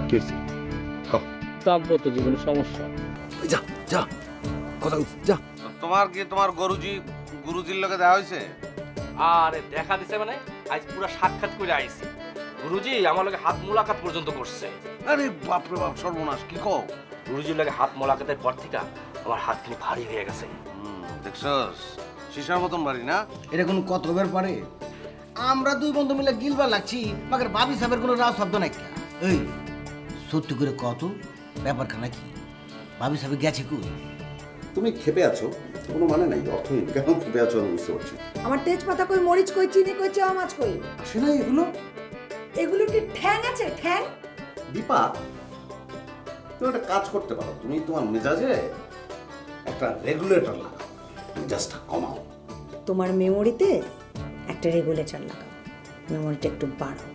কেসি দাম্পত্য জীবনের সমস্যা। যা যা কথা যা। তোমার গুরুজির লগে দেখা হয়েছে? আরে দেখা দিছে মানে আজ পুরো সাক্ষাৎ করে আইছি। গুরুজি আমার লগে হাত মোলাকাত পর্যন্ত করছে। আরে বাপরে বাপ, সর্বনাশ, কি কও? গুরুজির লগে হাত মোলাকাতের পর থেকে আমার হাত খালি ভারী হয়ে গেছে। দেখছস, শিশার মতন বাড়ি না? এটা কোনো কত হবার পারে? আমরা দুই বন্ধু মিলে গিলবার লাগছি, মাগের ভাবি সাহেবের কোনো রাও শব্দ নাই। এই সত্যি করে কত ব্যাপারখানা কি? ভাবি সাহেব গেছে কই? তুমি খেপে আছো, কোনো মানে নাই, অর্থহীন। কেন খেপে আছো আমি বুঝতে পারছি। আমার তেজপাতা কই, মরিচ কই, চিনি কই, চাও মাছ কই? আসে না এগুলো? এগুলো কি ঠ্যাং আছে? ঠ্যাং? দীপা, তুমি একটা কাজ করতে পারো। তুমি তোমার মেজাজে একটা রেগুলেটর লাগাও, মেজাজটা কমাও। তোমার মেমোরিতে একটা রেগুলেটর লাগাও, মেমোরিটা একটু বাড়াও।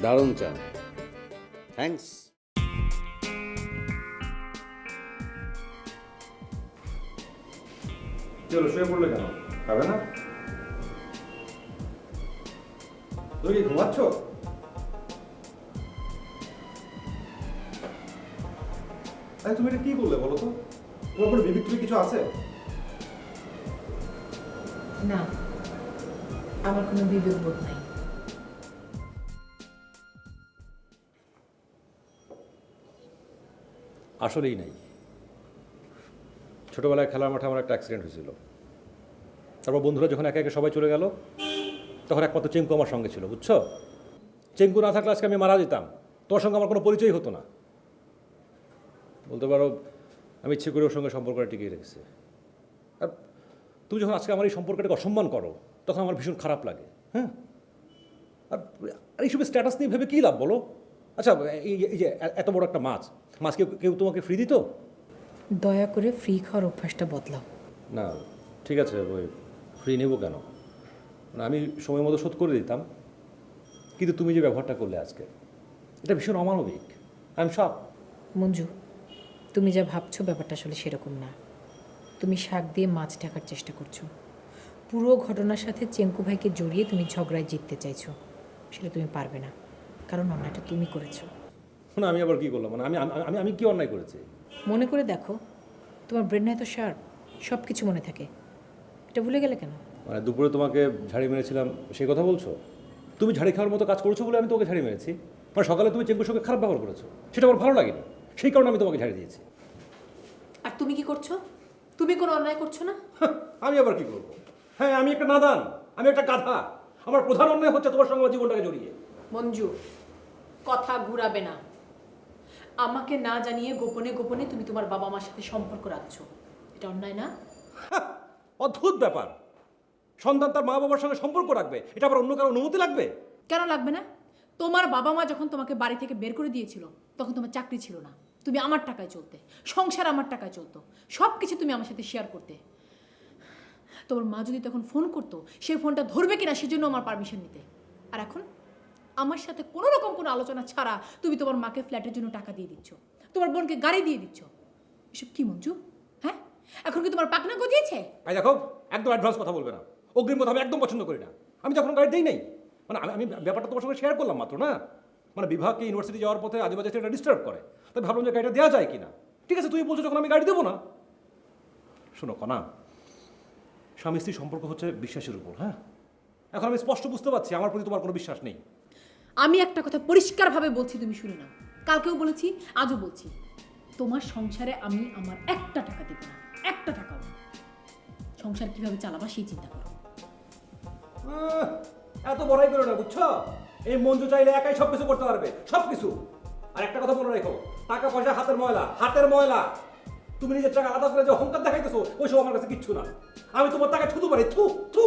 দারুণ চা, থ্যাঙ্কস। চলো, শুয়ে পড়লে কেন? খাবে না? তুমি কি ঘুমাচ্ছ? আরে তুমি এটা কি করলে বলো তো? তোমার কোনো বিবেক টিবেক কিছু আছে? না, আমার কোনো বিবেক বোধ নাই। আসলেই নাই। ছোটবেলায় খেলার মাঠে আমার একটা অ্যাক্সিডেন্ট হয়েছিল। তারপর বন্ধুরা যখন একে একে সবাই চলে গেল, তখন একমাত্র চেঙ্কু আমার সঙ্গে ছিল, বুঝছো? চেঙ্কু না থাকলে আজকে আমি মারা যেতাম, তোমার সঙ্গে আমার কোনো পরিচয় হতো না। বলতে পারো আমি ইচ্ছে করে ওর সঙ্গে সম্পর্কটা টিকিয়ে রেখেছি। আর তুমি যখন আজকে আমার এই সম্পর্কটাকে অসম্মান করো, তখন আমার ভীষণ খারাপ লাগে। হ্যাঁ, আর এইসব স্ট্যাটাস নিয়ে ভেবে কী লাভ বলো? আচ্ছা, এই যে এত বড় একটা মাছ কেউ কেউ তোমাকে ফ্রি দিত? দয়া করে ফ্রি খাওয়ার অভ্যাসটা বদলাও। না, ঠিক আছে, ওই ফ্রি নেব কেন? মানে আমি সময় মতো শোধ করে দিতাম, কিন্তু তুমি যে ব্যবহারটা করলে আজকে, এটা ভীষণ অমানবিক। I am shock. মঞ্জু, তুমি যা ভাবছো ব্যাপারটা আসলে সেরকম না। তুমি শাক দিয়ে মাছ ঢাকার চেষ্টা করছো। পুরো ঘটনার সাথে চেঙ্কু ভাইকে জড়িয়ে তুমি ঝগড়ায় জিততে চাইছো। সেটা তুমি পারবে না, কারণ অন্যায়টা তুমি করেছো। না, আমি আবার কী করলাম? মানে আমি আমি আমি কি অন্যায় করেছি? মনে করে দেখো, তোমার ব্রেন এত শার্প, সব কিছু মনে থাকে। এটা ভুলে গেলে কেন? মানে দুপুরে তোমাকে ঝাড়ি মেরেছিলাম, সেই কথা বলছো? তুমি ঝাড়ি খাওয়ার মতো কাজ করেছো বলে আমি তোমাকে ঝাড়ি মেরেছি? মানে সকালে তুমি চেঙ্কুর সঙ্গে খারাপ ব্যবহার করেছো, সেটা আমার ভালো লাগেনি, সেই কারণে আমি তোমাকে ঝাড়ি দিয়েছি। আর তুমি কি করছো? তুমি কোনো অন্যায় করছো না। আমি আবার কি করবো? হ্যাঁ, আমি একটা নাদান, আমি একটা গাধা। আমার প্রধান অন্যায় হচ্ছে তোমার সঙ্গে আমার জীবনটাকে জড়িয়ে। মঞ্জু, কথা ঘুরাবে না। আমাকে না জানিয়ে গোপনে গোপনে তুমি তোমার বাবা মার সাথে সম্পর্ক রাখছো, এটা অন্যায় না? অদ্ভুত ব্যাপার, সন্তান তার মা বাবার সঙ্গে সম্পর্ক রাখবে, এটা আবার অন্য কারো অনুমতি লাগবে? কেন লাগবে না? তোমার বাবা মা যখন তোমাকে বাড়ি থেকে বের করে দিয়েছিল, তখন তোমার চাকরি ছিল না, তুমি আমার টাকায় চলতে, সংসার আমার টাকায় চলতো, সব কিছু তুমি আমার সাথে শেয়ার করতে। তোমার মা যদি তখন ফোন করতো, সেই ফোনটা ধরবে কিনা সেজন্য আমার পারমিশন নিতে। আর এখন আমার সাথে কোনো রকম কোনো আলোচনা ছাড়া তুমি তোমার মাকে ফ্ল্যাটের জন্য টাকা দিয়ে দিচ্ছ, তোমার বোনকে গাড়ি দিয়ে দিচ্ছ। এসব কি মঞ্জু? হ্যাঁ, এখন কি তোমার পাকনা গজিয়েছে? এই দেখো, একদম অ্যাডভান্স কথা বলবে না। অগ্রিম কথা আমি একদম পছন্দ করি না। আমি যখন গাড়ি দেই নাই, মানে আমি ব্যাপারটা তোমার সঙ্গে শেয়ার করলাম মাত্র না। মানে বিভাগকে ইউনিভার্সিটি যাওয়ার পথে আজেবাজে একটা ডিস্টার্ব করে, তাই ভাবলাম যে গাড়িটা দেওয়া যায় কিনা। ঠিক আছে, তুমি বলছো যখন আমি গাড়ি দেবো না। শোনো কনা, স্বামী স্ত্রীর সম্পর্ক হচ্ছে বিশ্বাসের উপর। হ্যাঁ, এখন আমি স্পষ্ট বুঝতে পারছি আমার প্রতি তোমার কোনো বিশ্বাস নেই। আমি একটা কথা পরিষ্কারভাবে বলছি, তুমি শুনে নাও। কালকেও বলেছি, আজও বলছি, তোমার সংসারে আমি আমার একটা টাকা দেব না, একটা টাকাও না। সংসার কিভাবে চালাবা সেই চিন্তা করো। এত বড়াই করো না, বুঝছো? এই মঞ্জু চাইলে একাই সবকিছু করতে পারবে, সবকিছু। আর একটা কথা মনে রেখো, টাকা পয়সা হাতের ময়লা, হাতের ময়লা। তুমি নিজের টাকা আলাদা করে যে অহংকার দেখাইতেছো, ওইসব আমার কাছে কিচ্ছু না। আমি তোমার টাকা ছুতে পারি, থু থু।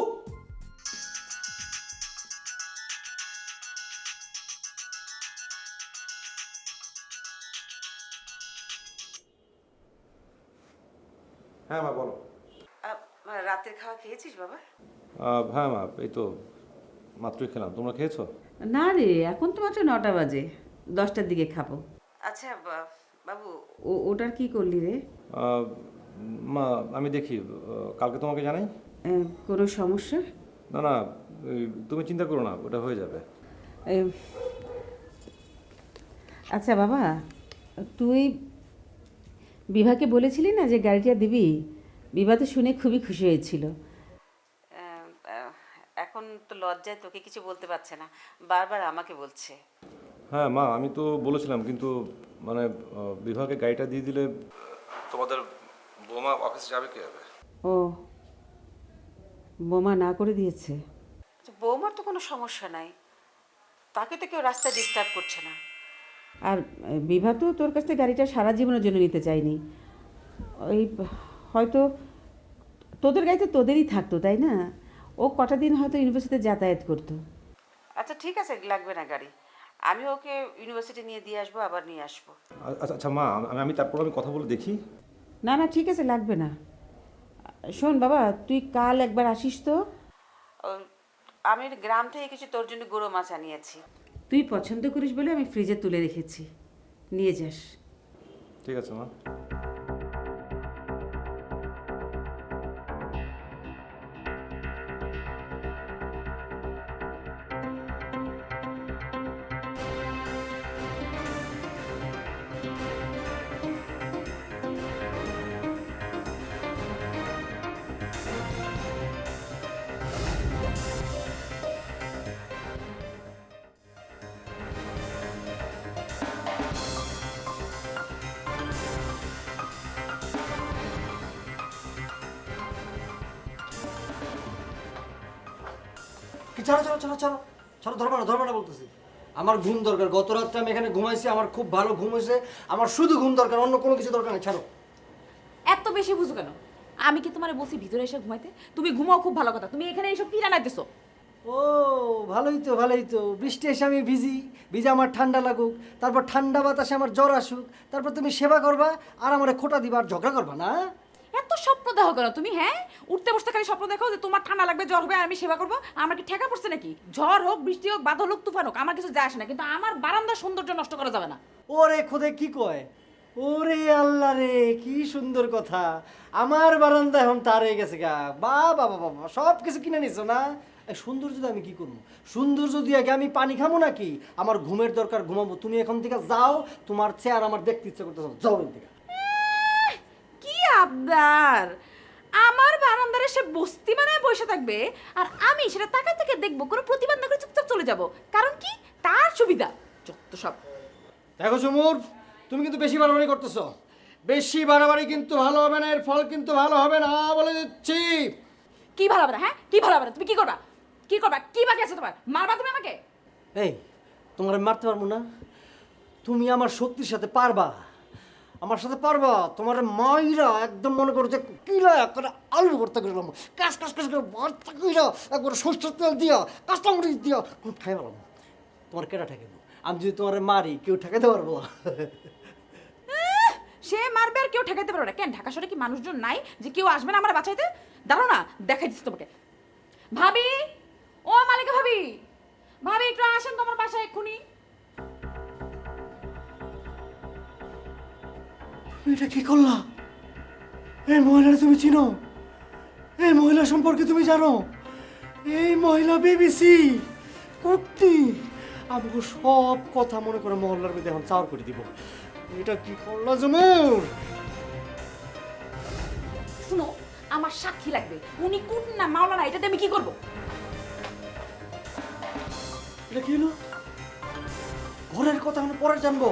হ্যাঁ মা, বলো। রাতের খাওয়া খেয়েছিস বাবা? হ্যাঁ মা, এই তো মাত্রই খেলাম। তোমরা খেয়েছো? না রে, এখন তো মাত্র 9টা বাজে, 10টার দিকে খাবো। আচ্ছা বাবু, ওটার কি করলি রে? মা আমি দেখি কালকে তোমাকে জানাই। কোনো সমস্যা? না না, তুমি চিন্তা করো না, ওটা হয়ে যাবে। এ, আচ্ছা বাবা, তুই বিভাকে বলেছিলি না যে গাড়িটা দিবি? বিভা তো শুনে খুবই খুশি হয়েছিল। এখন তো লজ্জায় তোকে কিছু বলতে পারছে না, বারবার আমাকে বলছে। হ্যাঁ মা, আমি তো বলেছিলাম, কিন্তু মানে বিভাগে গাড়িটা দিয়ে দিলে তোমাদের বৌমা অফিসে যাবে কীভাবে? ও, বোমা না করে দিয়েছে। বৌমার তো কোনো সমস্যা নাই, তাকে তো কেউ রাস্তায় ডিস্টার্ব করছে না। আর বিভা তো তোর কাছ থেকে গাড়িটা সারা জীবনের জন্য নিতে চাইনি। ওই হয়তো তোদের গাড়িতে তোদেরই থাকতো, তাই না? ও কটা দিন হয়তো ইউনিভার্সিটিতে যাতায়াত করতো। আচ্ছা ঠিক আছে, লাগবে না গাড়ি, আমি ওকে ইউনিভার্সিটি নিয়ে দিয়ে আসবো, আবার নিয়ে আসবো। আচ্ছা আচ্ছা মা, আমি তারপর কথা বলে দেখি। না না ঠিক আছে, লাগবে না। শোন বাবা, তুই কাল একবার আসিস তো। আমি গ্রাম থেকে কিছু তোর জন্য গুঁড়ো মাছ আনিয়েছি, তুই পছন্দ করিস বলে আমি ফ্রিজে তুলে রেখেছি, নিয়ে যাস। ঠিক আছে মা। কি ছাড়ো ছাড়ো ছাড়ো ছাড়ো ছাড়ো, ধরবা না বলতেছি। আমার ঘুম দরকার, গত রাত্রে আমি এখানে ঘুমাইছি, আমার খুব ভালো ঘুম হয়েছে, আমার শুধু ঘুম দরকার, অন্য কোনো কিছু দরকার নেই। ছাড়ো। এত বেশি বুঝো কেন? আমি কি তোমার বলছি ভিতরে এসে ঘুমাইতে? তুমি ঘুমাও, খুব ভালো কথা। তুমি এখানে এইসব কি রান্নাইতেছো? ও ভালোই তো, বৃষ্টি এসে আমি ভিজে আমার ঠান্ডা লাগুক, তারপর ঠান্ডা বাতাসে আমার জ্বর আসুক, তারপর তুমি সেবা করবা আর আমার খোটা দিবা আর ঝগড়া করবা না? এত স্বপ্ন দেখো কেন তুমি? হ্যাঁ, উঠতে বসতে খালি স্বপ্ন দেখো যে তোমার ঠান্ডা লাগবে, জ্বর হবে আর আমি সেবা করবো। আমার কি ঠেকা পড়ছে নাকি? ঝড় হোক, বৃষ্টি হোক, বাদল হোক, তুফান হোক, আমার কিছু যায় আসে না, কিন্তু আমার বারান্দার সৌন্দর্য নষ্ট করা যাবে না। ওরে খোদে কি কয়, ওরে আল্লাহ রে, কি সুন্দর কথা। আমার বারান্দা এখন তার হয়ে গেছে গা। বাবা সব কিছু কিনে নিছো না? এই সৌন্দর্য দিয়ে আমি কি করবো? সৌন্দর্য দিয়ে আগে আমি পানি খাবো নাকি? আমার ঘুমের দরকার, ঘুমাবো। তুমি এখন থেকে যাও, তোমার চেয়ার আমার দেখতে ইচ্ছা করতেছ, যাও এখান থেকে। কি আবদার! আমার বারান্দারে সে বস্তি বানায় বসে থাকবে আর আমি সেটা তাকায় থেকে দেখবো, কোনো প্রতিবাদ না করে চুপচাপ চলে যাব। কারণ কি? তার সুবিধা। যত সব। দেখো সুমুর, তুমি কিন্তু বেশি বাড়াবাড়ি করতেছো। বেশি বাড়াবাড়ি কিন্তু ভালো হবে না, এর ফল কিন্তু ভালো হবে না বলে দিচ্ছি। কি ভালো হবে না? হ্যাঁ, কি ভালো হবে না? তুমি কি করবা? কি করবা? কি বাকি আছে তোমার? মারবা তুমি আমাকে? এই, তোমার আমি মারতে পারবো না? তুমি আমার শক্তির সাথে পারবা, আমার সাথে পারবা। তোমার মাইরা একদম মনে করো যে কিলা করে আলু ভর্তা করে কাজ করে ভর্তা কইরা একবার সরষের তেল দিয়া কাঁচা মরিচ দিয়া খাই পেলাম। তোমার কেটা ঠেকাবো? আমি যদি তোমার মারি, কেউ ঠেকাতে পারবো? সে মারবে আর কেউ ঠেকাইতে পারবে না। কেন, ঢাকা শহরে কি মানুষজন নাই যে কেউ আসবে না আমার বাঁচাইতে? দাঁড়াও না, দেখাই দিচ্ছি তোমাকে। ভাবি, ও মালিকা ভাবি, ভাবি একটু আসেন তোমার বাসায় এক্ষুনি। এটা কি করলা? এই মহিলার তুমি চিনো? এই মহিলা সম্পর্কে তুমি জানো? এই মহিলা বিবিসি কুর্তি আমাকে সব কথা মনে করে মহল্লার মধ্যে এখন চার করে দিব। এটা কি করলা জমুর? শুনো, আমার সাক্ষী লাগবে। উনি কোন না মাওলা না, এটাতে আমি কি করব? এটা কি হলো? ঘরের কথা আমি পরে জানবো।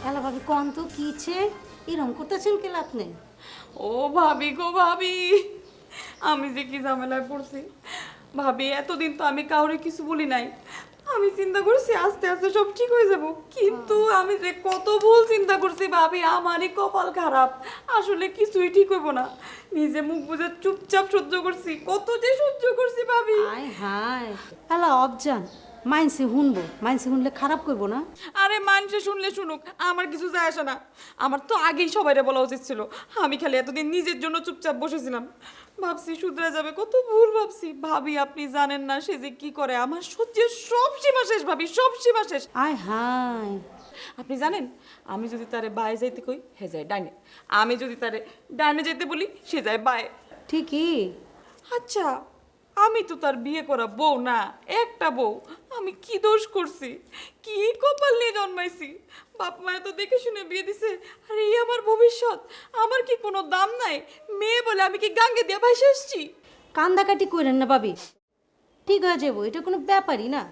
এলা ভাবি কোন তো কিছে এরকম করতেছেন কেন আপনি? ও ভাবি গো ভাবি, আমি যে কি ঝামেলায় পড়ছি ভাবি। এতদিন তো আমি কাউরে কিছু বলি নাই। আমি চিন্তা করছি আস্তে আস্তে সব ঠিক হয়ে যাব, কিন্তু আমি যে কত ভুল চিন্তা করছি ভাবি। আমারই কপাল খারাপ, আসলে কিছুই ঠিক হইব না। নিজে মুখ বুঝে চুপচাপ সহ্য করছি, কত যে সহ্য করছি ভাবি। হায় হায় এলা অবজান, মাইনসে শুনবো, মাইনসে শুনলে খারাপ করবো না? আরে মানুষে শুনলে শুনুক, আমার কিছু যায় আসে না। আমার তো আগেই সবাইরে বলা উচিত ছিল। আমি খালি এতদিন নিজের জন্য চুপচাপ বসেছিলাম। ভাবছি শুধরে যাবে, কত ভুল ভাবছি। ভাবি আপনি জানেন না সে যে কি করে। আমার সহ্যের সব সীমা শেষ ভাবি, সব সীমা শেষ। আয় হায়, আপনি জানেন আমি যদি তারে বায়ে যাইতে কই হে যায় ডাইনে, আমি যদি তারে ডাইনে যেতে বলি সে যায় বায়ে। ঠিকই। আচ্ছা আমি তো তার বিয়ে করা বউ না, একটা বউ। আমি কি দোষ করছি, কি কপাল নিয়ে জন্মাইছি? বাপ মায়ে তো দেখে শুনে বিয়ে দিছে, আর এই আমার ভবিষ্যৎ। আমার কি কোনো দাম নাই? মেয়ে বলে আমি কি গাঙ্গে দিয়ে ভাইসে এসছি? কান্দাকাটি করেন না ভাবি, ঠিক হয়ে যাবো, এটা কোনো ব্যাপারই না।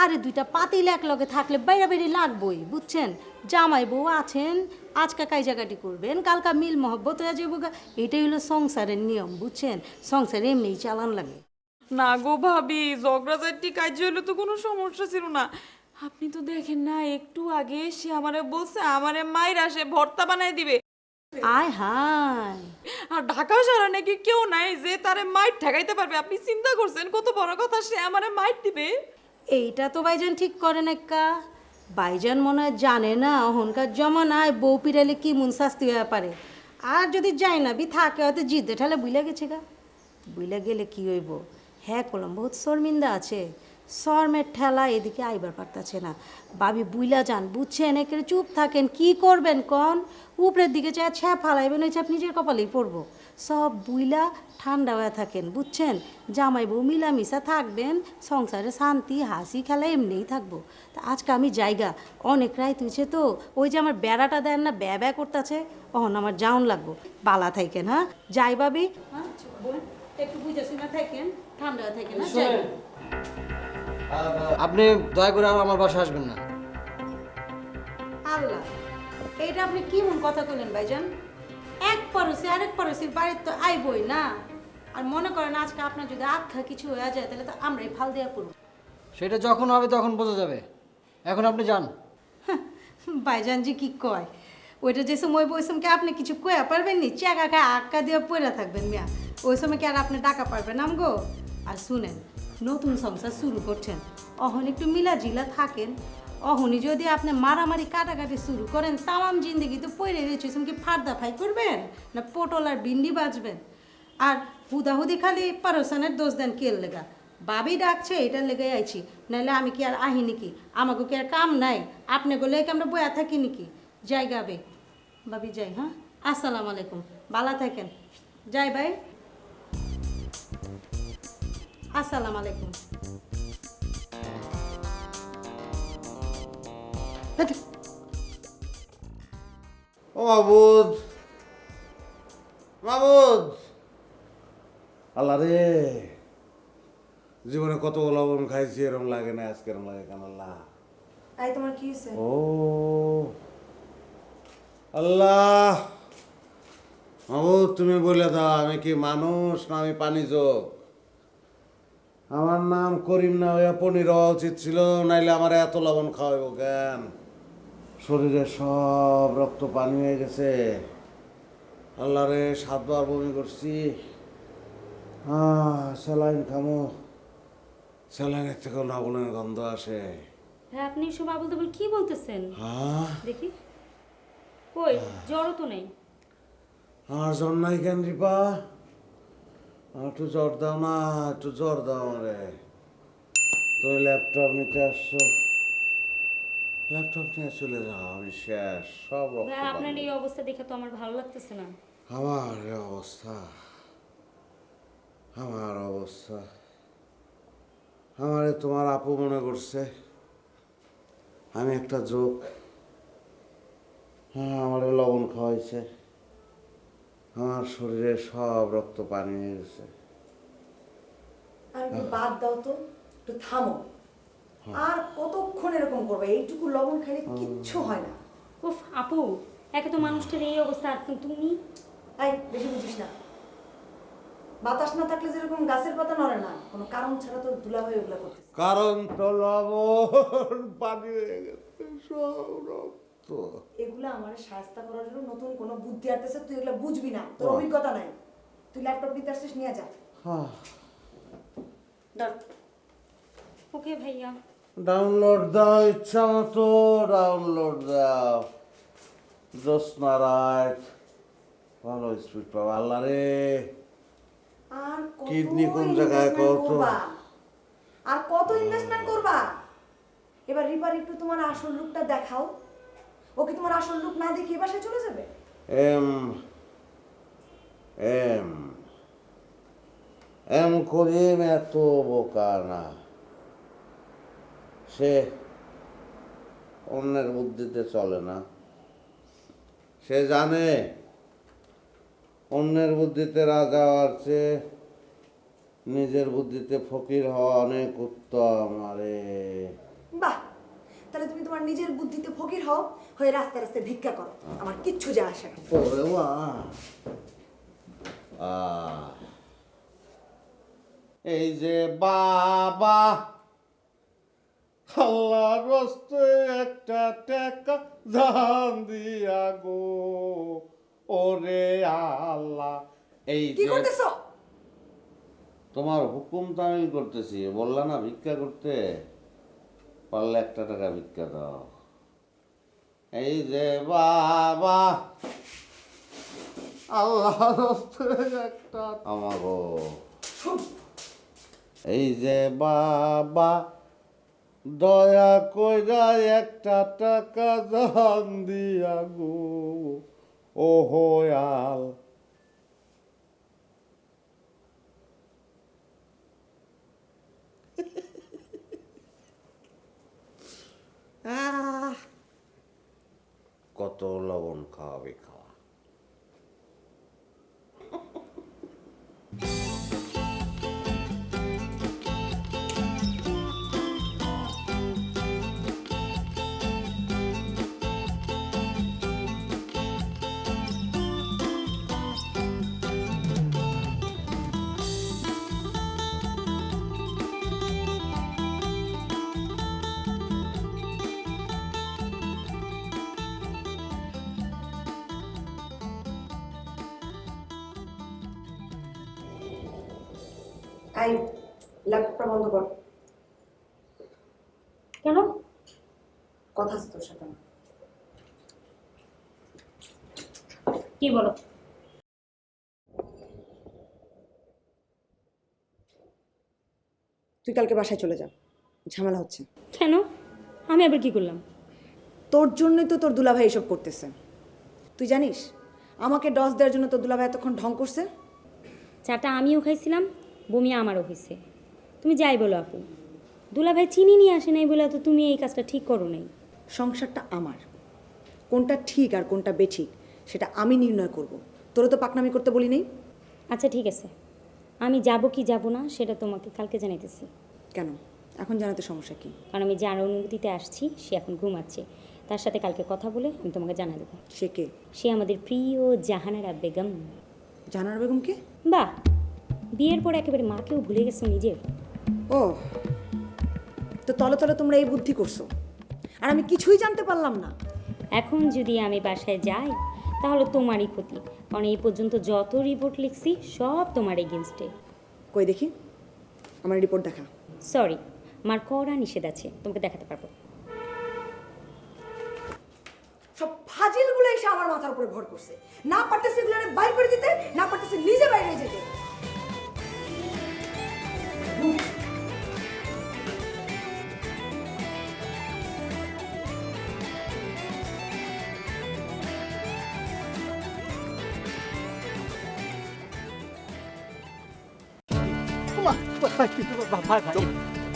আরে দুইটা পাতিল এক লগে থাকলে বাইরে বাইরে লাগবই, বুঝছেন? জামাই বউ আছেন, আজকা কাইজাকাটি করবেন, কালকা মিল মহব্বত হয়ে যাবো। এটাই হলো সংসারের নিয়ম, বুঝছেন? সংসারে এমনিই চালান লাগে। না গো ভাবি, ঝগড়াঝাটি কাজ হইলে তো কোনো সমস্যা ছিল না। আপনি তো দেখেন না, একটু আগে সে আমারে বলছে আমারে মাইরা সে ভর্তা বানাই দিবে। আয় হায়, আর ঢাকা শহরে নাকি কেউ নাই যে তারে মাইট ঠেকাইতে পারবে। আপনি চিন্তা করছেন কত বড় কথা, সে আমারে মাইট দিবে? এইটা তো ভাইজান ঠিক করে না কা। ভাইজান মনে হয় জানে না অহংকার জমানায় বউ পিরালে কি মন শাস্তি হয়ে পারে। আর যদি যাই না বি থাকে হয়তো জিদ্দে ঠালে বুইলা গেছে গা। বুইলা গেলে কি হইব? হ্যাঁ করলাম, বহুত শর্মিন্দা আছে, শর্মের ঠেলা এদিকে আইবার পারতাছে না। ভাবি বুইলা যান, বুঝছেন? একে চুপ থাকেন, কি করবেন কন? উপরের দিকে চায় ছ্যাপ ফালাইবেন, ওই ছাপ নিজের কপালেই পড়বো। সব বুইলা ঠান্ডা হয়ে থাকেন, বুঝছেন? জামাই বউ মিলামিশা থাকবেন, সংসারে শান্তি হাসি খেলা এমনিই থাকবো। তা আজকে আমি জায়গা অনেক রায় তুইছে তো, ওই যে আমার বেড়াটা দেন না, ব্যা ব্যা করতেছে, অহন আমার জাউন লাগবো। বালা থাকেন, হ্যাঁ যাই ভাবি, হ্যাঁ একটু বুঝে শুনে থাকেন, ঠান্ডা হয়ে থাকেন। আপনি দয়া করে আর আমার বাসায় আসবেন না। আল্লাহ, এইটা আপনি কি মন কথা কইলেন ভাইজান? এক পরশি আরেক পরশির বাড়ির তো আইবই না। আর মনে করেন আজকে আপনার যদি আখ্যা কিছু হয়ে যায় তাহলে তো আমরাই ফাল দেওয়া করব। সেটা যখন হবে তখন বোঝা যাবে, এখন আপনি যান। ভাইজান জি কি কয়, ওইটা যে সময় ওই সময়কে আপনি কিছু কয়া পারবেন নি? চেকা খায় আক্কা দিয়ে পড়ে থাকবেন মিয়া, ওই সময় কি আর আপনি টাকা পারবেন আমগো? আর শুনেন, নতুন সংসার শুরু করছেন, অহন একটু মিলা জিলা থাকেন। অহনি যদি আপনি মারামারি কাটাকাটি শুরু করেন, তামাম জিন্দগি তো পড়ে রয়েছে, কি ফার্দা ফাই করবেন না পটল আর ভিন্ডি বাজবেন? আর হুদাহুদি খালি পারসানের দোষ দেন কেল লেগা। বাবি ডাকছে এটার লেগে আইছি, নাহলে আমি কি আর আহি নাকি? আমাকে কি আর কাম নাই? আপনি গেলে কি আমরা বয়া থাকি নাকি? যাই গাবে ভাবি, যাই। হ্যাঁ, আসসালামু আলাইকুম, ভালো থাকেন। যাই ভাই, আসসালামু আলাইকুম। ও মাবুদ, মাবুদ, আল্লাহ রে, জীবনে কত লবণ খাইছি, এরম লাগে না, আজকে এরম লাগে কেন? আল্লাহ, আই তোমার কি হয়েছে? ও আল্লাহ, মাবুদ তুমি বলে দাও, আমি কি মানুষ না আমি পানি যোগ? আমার নাম করিম না হইয়া পনির হওয়া উচিত ছিল, নাইলে আমার এত লবণ খাওয়াইব কেন? শরীরে সব রক্ত পানি হয়ে গেছে। আল্লাহ রে, 7 বার বমি করছি। স্যালাইন খামো, স্যালাইনের থেকেও লবণের গন্ধ আসে। হ্যাঁ, আপনি সব আবল তাবল কি বলতেছেন? হ্যাঁ, দেখি কই, জ্বরও তো নেই। আমার জ্বর নাই কেন রিপা? একটু জ্বর দাও না, একটু জ্বর দাও আমারে। তুমি ল্যাপটপ নিতে আসছো, ল্যাপটপ নিয়ে চলে যাও, আমি শেষ, সব রক্ত ভাই, আপনার পানি। এই অবস্থা দেখে তো আমার ভালো লাগতেছে না। আমার এই অবস্থা, আমার অবস্থা, আমারে তোমার আপু মনে করছে, আমি একটা জোক। হ্যাঁ, আমারে লবণ খাওয়াইছে, আমার শরীরে সব রক্ত পানি হয়ে গেছে। আর একটু বাদ দাও তো, একটু থামো। আর কতক্ষণ এরকম করবে? এইটুকু লবণ খাইলে কিচ্ছু হয় না। উফ আপু, একে তো মানুষটার এই অবস্থা, আর তুমি এই বেশি বুঝিস না। বাতাস না থাকলে যেরকম গাছের পাতা নড়ে না, কোনো কারণ ছাড়া তো দুলা হয়ে ওগুলা করতেছে। কারণ তো লবণ পানি হয়ে গেছে, সব রক্ত। এগুলা আমার শাস্তা করার জন্য নতুন কোনো বুদ্ধি আসতেছে, তুই এগুলা বুঝবি না, তোর অভিজ্ঞতা নাই। তুই ল্যাপটপ নিতে আসছিস, নিয়ে যা। হ্যাঁ, ওকে ভাইয়া। ডাউনলোড দাও, ইচ্ছা মতো ডাউনলোড দাও। জ্যোৎস্না রাত ভালো স্পিড পাবো। আল্লাহ রে, আর কিডনি কোন জায়গায় কত? আর কত ইনভেস্টমেন্ট করবা? এবার রিপার একটু তোমার আসল রূপটা দেখাও। ওকে তোমার আসল রূপ না দেখিয়ে বাসায় চলে যাবে? এম এম এম করিম এত বোকা না। সে অন্যের বুদ্ধিতে চলে না। সে জানে অন্যের বুদ্ধিতে রাজা হওয়ার চেয়ে নিজের বুদ্ধিতে ফকির হওয়া অনেক উত্তম। আরে বাহ, তাহলে তুমি তোমার নিজের বুদ্ধিতে ফকির হও, হয়ে রাস্তায় রাস্তায় ভিক্ষা করো, আমার কিচ্ছু যায় আসে না। ওরে মা, এই যে বাবা, আল্লাহর রাস্তে একটা টাকা জান দিয়া গো, ওরে আল্লাহ। এই কি যে করতেছো? তোমার হুকুম তো আমি করতেছি। বললা না ভিক্ষা করতে, পারলে একটা টাকা ভিক্ষা দাও। এই যে বাবা, আল্লাহর রাস্তে একটা আমাগো, এই যে বাবা, দয়া কইরা একটা টাকা জান দিয়া গো, ও হোয়াল। কত লবণ খাওয়াবে খাওয়া। আই ল্যাপটপটা বন্ধ কর। কেন? কথা আছে তোর সাথে। কি বলো? তুই কালকে বাসায় চলে যা, ঝামেলা হচ্ছে। কেন? আমি আবার কি করলাম? তোর জন্যই তো তোর দুলাভাই এসব করতেছে। তুই জানিস আমাকে ডস দেওয়ার জন্য তোর দুলাভাই এতক্ষণ ঢং করছে। চাটা আমিও খাইছিলাম, বমি আমারও হয়েছে। তুমি যাই বলো আপু, দুলাভাই চিনি নিয়ে আসে নাই বলে তো তুমি এই কাজটা ঠিক করো নাই। সংসারটা আমার, কোনটা ঠিক আর কোনটা বেঠিক সেটা আমি নির্ণয় করব। তোরা তো পাকনামি করতে বলি নেই। আচ্ছা ঠিক আছে, আমি যাব কি যাব না সেটা তোমাকে কালকে জানাইতেছি। কেন এখন জানাতে সমস্যা কি? কারণ আমি যার অনুমতিতে আসছি সে এখন ঘুমাচ্ছে, তার সাথে কালকে কথা বলে আমি তোমাকে জানা দেবো। সে কে? সে আমাদের প্রিয় জাহানারা বেগম। জাহানারা বেগম কে? বাহ, বিয়ের পর একেবারে মাকেও ভুলে গেছো নিজের। ও, তো তলে তলে তোমরা এই বুদ্ধি করছো আর আমি কিছুই জানতে পারলাম না। এখন যদি আমি বাসায় যাই তাহলে তোমারই ক্ষতি, কারণ এই পর্যন্ত যত রিপোর্ট লিখছি সব তোমার এগেনস্টে। কই দেখি আমার রিপোর্ট দেখা। সরি, আমার কড়া নিষেধ আছে, তোমাকে দেখাতে পারবো। সব ফাজিলগুলো এসে আমার মাথার উপরে ভর করছে। না পারতেছে এগুলো বাইর করে দিতে, না পারতেছে নিজে বাইরে যেতে।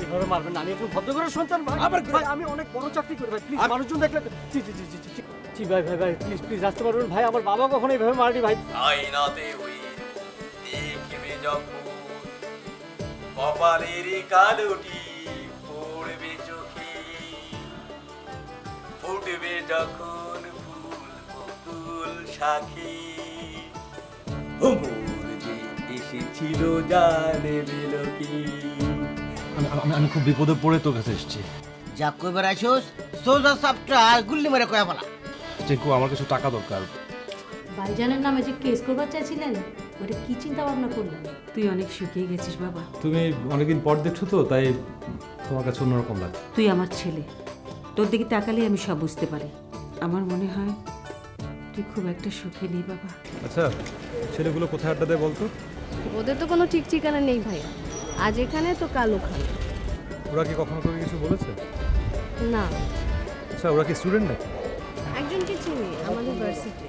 এভাবে মারবেন না, আমি একটু ভদ্র করে সন্তান ভাই। ভাই আমি অনেক বড় চাকরি করি ভাই, প্লিজ মানুষজন দেখলে। জি জি জি জি জি জি ভাই ভাই ভাই প্লিজ প্লিজ আসতে পারবেন ভাই, আমার বাবা কখনো এইভাবে মারেনি ভাই। আইনাতে ওই দেখবে যখন কপালেরই কালোটি পড়বে চোখে, ফুটবে যখন ফুল বকুল শাখে, ভ্রমর যে এসেছিল জানে বেলকি। আমি খুব বিপদে পড়ে তোর কাছে এসেছি। যা কইবার আইছস সোজা সাপটা গুল্লি মেরে কয়া বলা। চেকু, আমার কিছু টাকা দরকার। ভাইজানের নামে যে কেস করবার চাইছিলেন ওটা কি চিন্তা ভাবনা করলেন? তুই অনেক শুকিয়ে গেছিস বাবা। তুমি অনেকদিন পর দেখছো তো, তাই তোমার কাছে অন্যরকম লাগে। তুই আমার ছেলে, তোর দিকে তাকালেই আমি সব বুঝতে পারি। আমার মনে হয় তুই খুব একটা সুখী নেই বাবা। আচ্ছা, ছেলেগুলো কোথায় আড্ডা দেয় বলতো? ওদের তো কোনো ঠিক ঠিকানা নেই ভাইয়া, আজ এখানে তো কাল ওখানে। ওরা কি কখনো তোকে কিছু বলেছে? না, আচ্ছা, ওরা কি স্টুডেন্ট নাকি? একজনকে চিনি আমাদের ভার্সিটি।